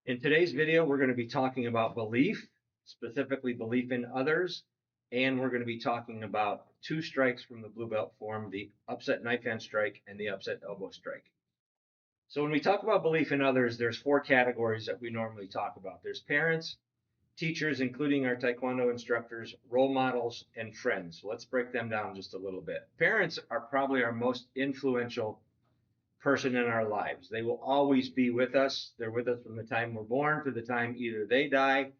In today's video, we're going to be talking about belief, specifically belief in others, and we're going to be talking about two strikes from the blue belt form, the upset knife hand strike and the upset elbow strike. So when we talk about belief in others, there's four categories that we normally talk about. There's parents, teachers, including our Taekwondo instructors, role models, and friends. So let's break them down just a little bit. Parents are probably our most influential person in our lives. They will always be with us. They're with us from the time we're born to the time either they die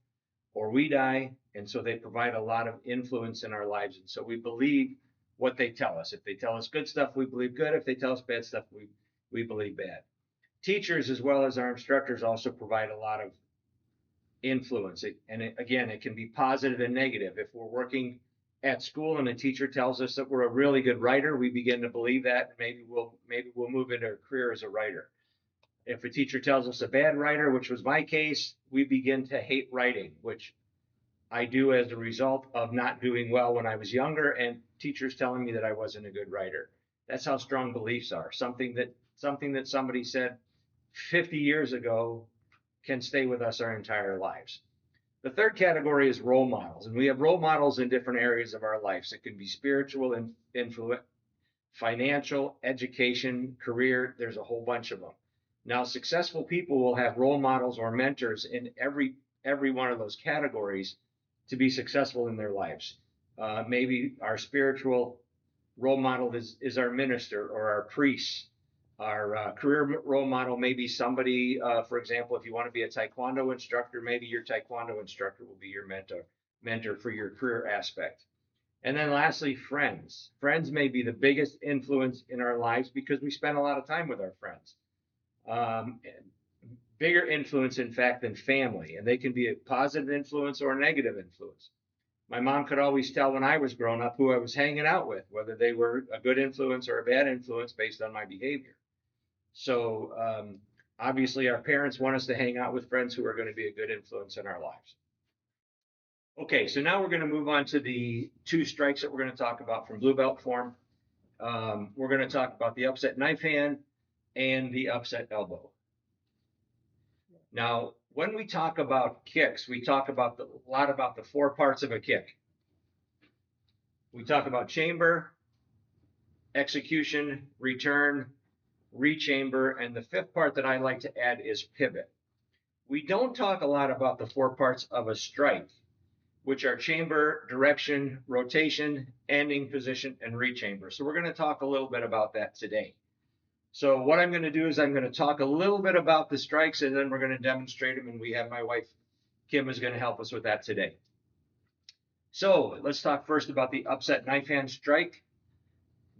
or we die. And so they provide a lot of influence in our lives. And so we believe what they tell us. If they tell us good stuff, we believe good. If they tell us bad stuff, we believe bad. Teachers, as well as our instructors, also provide a lot of influence. Again, it can be positive and negative. If we're working at school and a teacher tells us that we're a really good writer, we begin to believe that, and maybe we'll move into a career as a writer. If a teacher tells us a bad writer, which was my case, we begin to hate writing, which I do as a result of not doing well when I was younger and teachers telling me that I wasn't a good writer. That's how strong beliefs are. Something that somebody said 50 years ago can stay with us our entire lives. The third category is role models, and we have role models in different areas of our lives. It can be spiritual and influence, financial, education, career. There's a whole bunch of them. Now, successful people will have role models or mentors in every one of those categories to be successful in their lives. Maybe our spiritual role model is our minister or our priest. Our career role model may be somebody, for example, if you want to be a Taekwondo instructor, maybe your Taekwondo instructor will be your mentor for your career aspect. And then lastly, friends. Friends may be the biggest influence in our lives because we spend a lot of time with our friends. Um, Bigger influence, in fact, than family. And they can be a positive influence or a negative influence. My mom could always tell when I was growing up who I was hanging out with, whether they were a good influence or a bad influence based on my behavior. So obviously, our parents want us to hang out with friends who are going to be a good influence in our lives. Okay, so now we're going to move on to the two strikes that we're going to talk about from blue belt form. We're going to talk about the upset knife hand and the upset elbow. Now, when we talk about kicks, we talk about a lot about the four parts of a kick. We talk about chamber, execution, return, rechamber, and the fifth part that I like to add is pivot. We don't talk a lot about the four parts of a strike, which are chamber, direction, rotation, ending position, and rechamber. So we're going to talk a little bit about that today. So what I'm going to do is I'm going to talk a little bit about the strikes, and then we're going to demonstrate them, and we have my wife, Kim, is going to help us with that today. So let's talk first about the upset knife hand strike.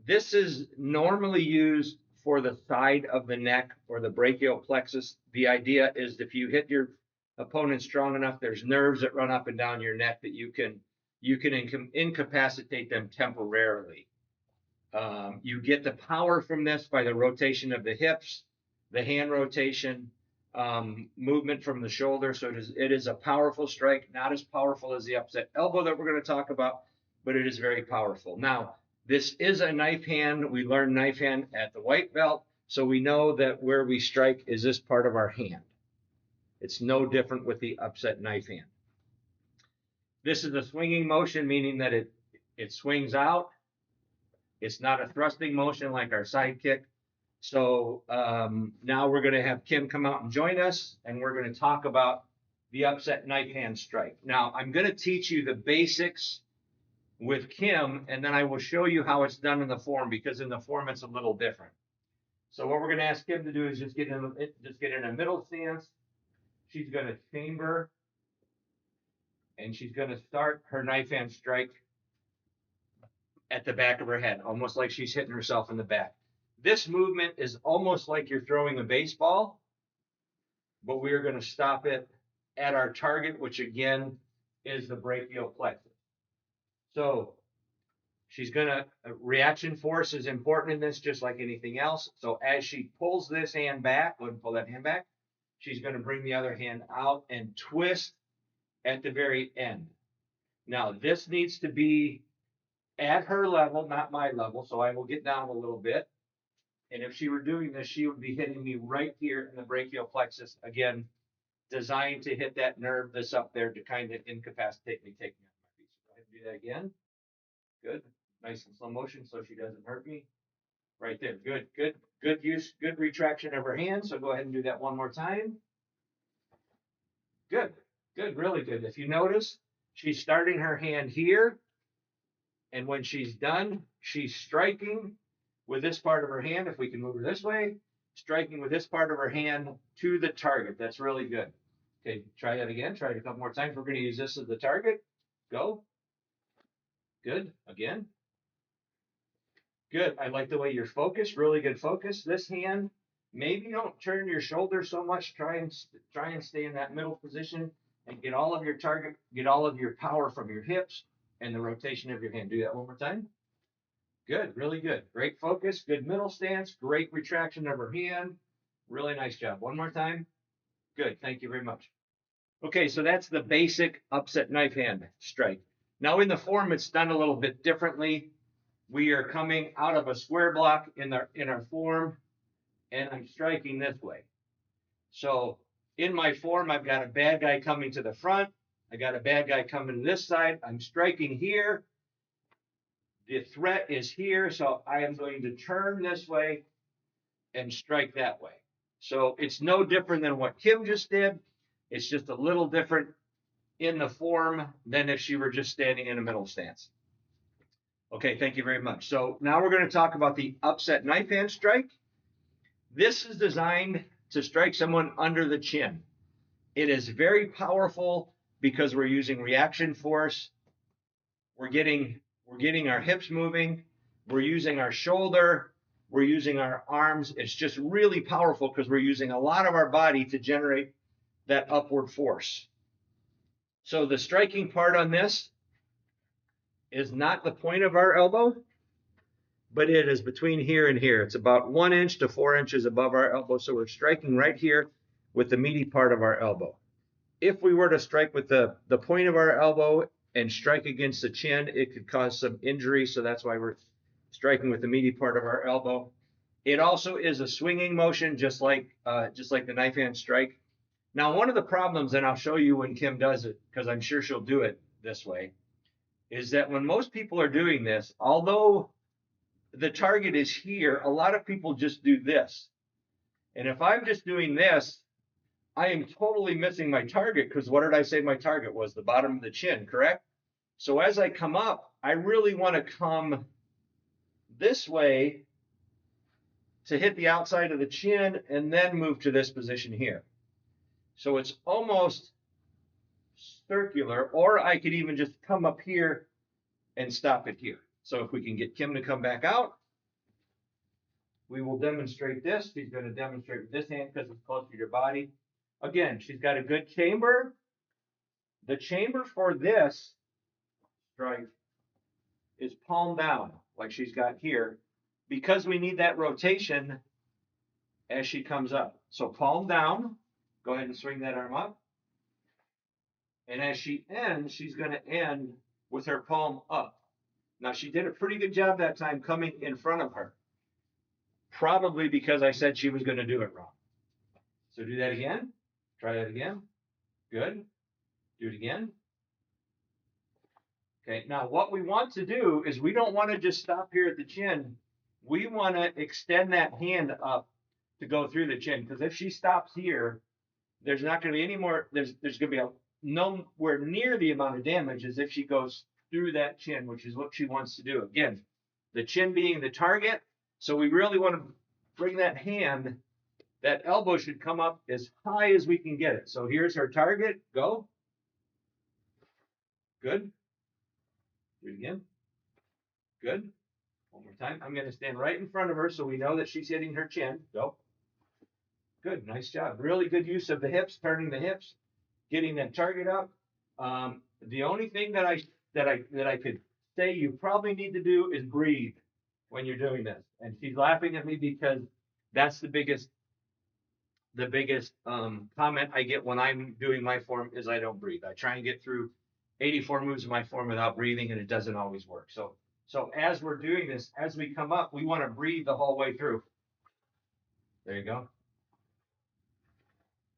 This is normally used for the side of the neck or the brachial plexus. The idea is if you hit your opponent strong enough, there's nerves that run up and down your neck that you can incapacitate them temporarily. You get the power from this by the rotation of the hips, the hand rotation, movement from the shoulder. So it is a powerful strike, not as powerful as the upset elbow that we're going to talk about, but it is very powerful. Now, this is a knife hand. We learned knife hand at the white belt, so we know that where we strike is this part of our hand. It's no different with the upset knife hand. This is a swinging motion, meaning that it swings out. It's not a thrusting motion like our side kick. So now we're going to have Kim come out and join us, and we're going to talk about the upset knife hand strike. Now, I'm going to teach you the basics with Kim, and then I will show you how it's done in the form, because in the form it's a little different. So what we're going to ask Kim to do is just get in a middle stance. She's going to chamber, and she's going to start her knife hand strike at the back of her head, almost like she's hitting herself in the back. This movement is almost like you're throwing a baseball, but we are going to stop it at our target, which again is the brachial plexus. So she's going to, reaction force is important in this, just like anything else. So as she pulls this hand back, go ahead and pull that hand back, she's going to bring the other hand out and twist at the very end. Now, this needs to be at her level, not my level, so I will get down a little bit. And if she were doing this, she would be hitting me right here in the brachial plexus, again, designed to hit that nerve that's up there to kind of incapacitate me taking off my feet. So go ahead and do that again. Good. Nice and slow motion so she doesn't hurt me. Right there. Good, good, good use, good retraction of her hand. So go ahead and do that one more time. Good, good, really good. If you notice, she's starting her hand here. And when she's done, she's striking with this part of her hand. If we can move her this way, striking with this part of her hand to the target. That's really good. Okay, try that again. Try it a couple more times. We're going to use this as the target. Go. Good. Again. Good. I like the way you're focused. Really good focus. This hand, maybe don't turn your shoulder so much. Try and stay in that middle position and get all of your target, get all of your power from your hips and the rotation of your hand. Do that one more time. Good. Really good. Great focus. Good middle stance. Great retraction of her hand. Really nice job. One more time. Good. Thank you very much. Okay, so that's the basic upset knife hand strike. Now in the form, it's done a little bit differently. We are coming out of a square block in our form, and I'm striking this way. So in my form, I've got a bad guy coming to the front. I got a bad guy coming to this side. I'm striking here. The threat is here, so I am going to turn this way and strike that way. So it's no different than what Kim just did. It's just a little different in the form than if she were just standing in a middle stance. Okay, thank you very much. So now we're going to talk about the upset knife hand strike. This is designed to strike someone under the chin. It is very powerful because we're using reaction force. We're getting our hips moving. We're using our shoulder. We're using our arms. It's just really powerful because we're using a lot of our body to generate that upward force. So the striking part on this is not the point of our elbow, but it is between here and here. It's about 1 inch to 4 inches above our elbow. So we're striking right here with the meaty part of our elbow. If we were to strike with the point of our elbow and strike against the chin, it could cause some injury. So that's why we're striking with the meaty part of our elbow. It also is a swinging motion, just like the knife hand strike. Now, one of the problems, and I'll show you when Kim does it, because I'm sure she'll do it this way, is that when most people are doing this, although the target is here, a lot of people just do this. And if I'm just doing this, I am totally missing my target, because what did I say my target was? The bottom of the chin, correct? So as I come up, I really want to come this way to hit the outside of the chin and then move to this position here. So it's almost circular, or I could even just come up here and stop it here. So if we can get Kim to come back out, we will demonstrate this. She's going to demonstrate with this hand because it's closer to your body. Again, she's got a good chamber. The chamber for this strike is palm down, like she's got here, because we need that rotation as she comes up. So palm down. Go ahead and swing that arm up. And as she ends, she's going to end with her palm up. Now, she did a pretty good job that time coming in front of her. Probably because I said she was going to do it wrong. So do that again. Try that again. Good. Do it again. Okay, now what we want to do is we don't want to just stop here at the chin. We want to extend that hand up to go through the chin. Because if she stops here, there's not going to be any more, there's going to be nowhere near the amount of damage as if she goes through that chin, which is what she wants to do. Again, the chin being the target. So we really want to bring that hand, that elbow should come up as high as we can get it. So here's her target. Go. Good. Do it again. Good. One more time. I'm going to stand right in front of her so we know that she's hitting her chin. Go. Good. Nice job. Really good use of the hips, turning the hips, getting that target up. The only thing that I could say you probably need to do is breathe when you're doing this. And she's laughing at me because that's the biggest comment I get when I'm doing my form is I don't breathe. I try and get through 84 moves of my form without breathing, and it doesn't always work. So as we're doing this, as we come up, we want to breathe the whole way through. There you go.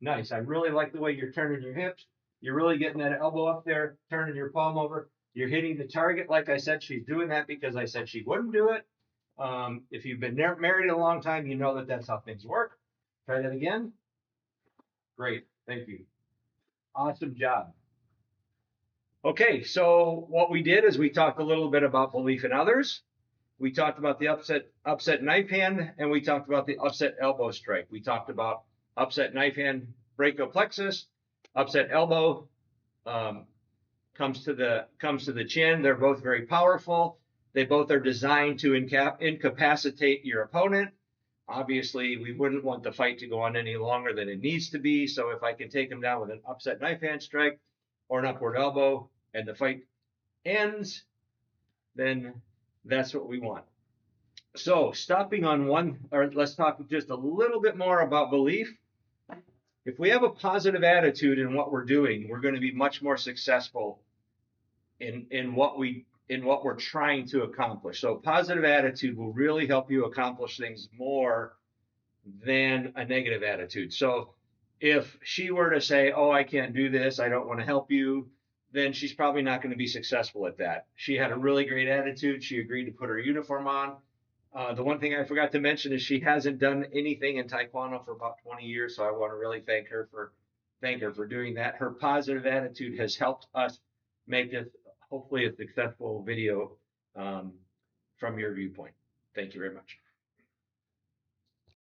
Nice. I really like the way you're turning your hips. You're really getting that elbow up there, turning your palm over. You're hitting the target. Like I said, she's doing that because I said she wouldn't do it. If you've been married a long time, you know that that's how things work. Try that again. Great. Thank you. Awesome job. Okay, so what we did is we talked a little bit about belief in others. We talked about the upset knife hand, and we talked about the upset elbow strike. We talked about upset knife hand brachial plexus, upset elbow comes to the chin. They're both very powerful. They both are designed to incapacitate your opponent. Obviously, we wouldn't want the fight to go on any longer than it needs to be. So if I can take him down with an upset knife hand strike or an upward elbow and the fight ends, then that's what we want. So stopping on one, or let's talk just a little bit more about belief. If we have a positive attitude in what we're doing, we're going to be much more successful in what we're trying to accomplish. So positive attitude will really help you accomplish things more than a negative attitude. So if she were to say, "Oh, I can't do this, I don't want to help you," then she's probably not going to be successful at that. She had a really great attitude. She agreed to put her uniform on. The one thing I forgot to mention is she hasn't done anything in Taekwondo for about 20 years, so I want to really thank her for doing that. Her positive attitude has helped us make this hopefully a successful video from your viewpoint. Thank you very much.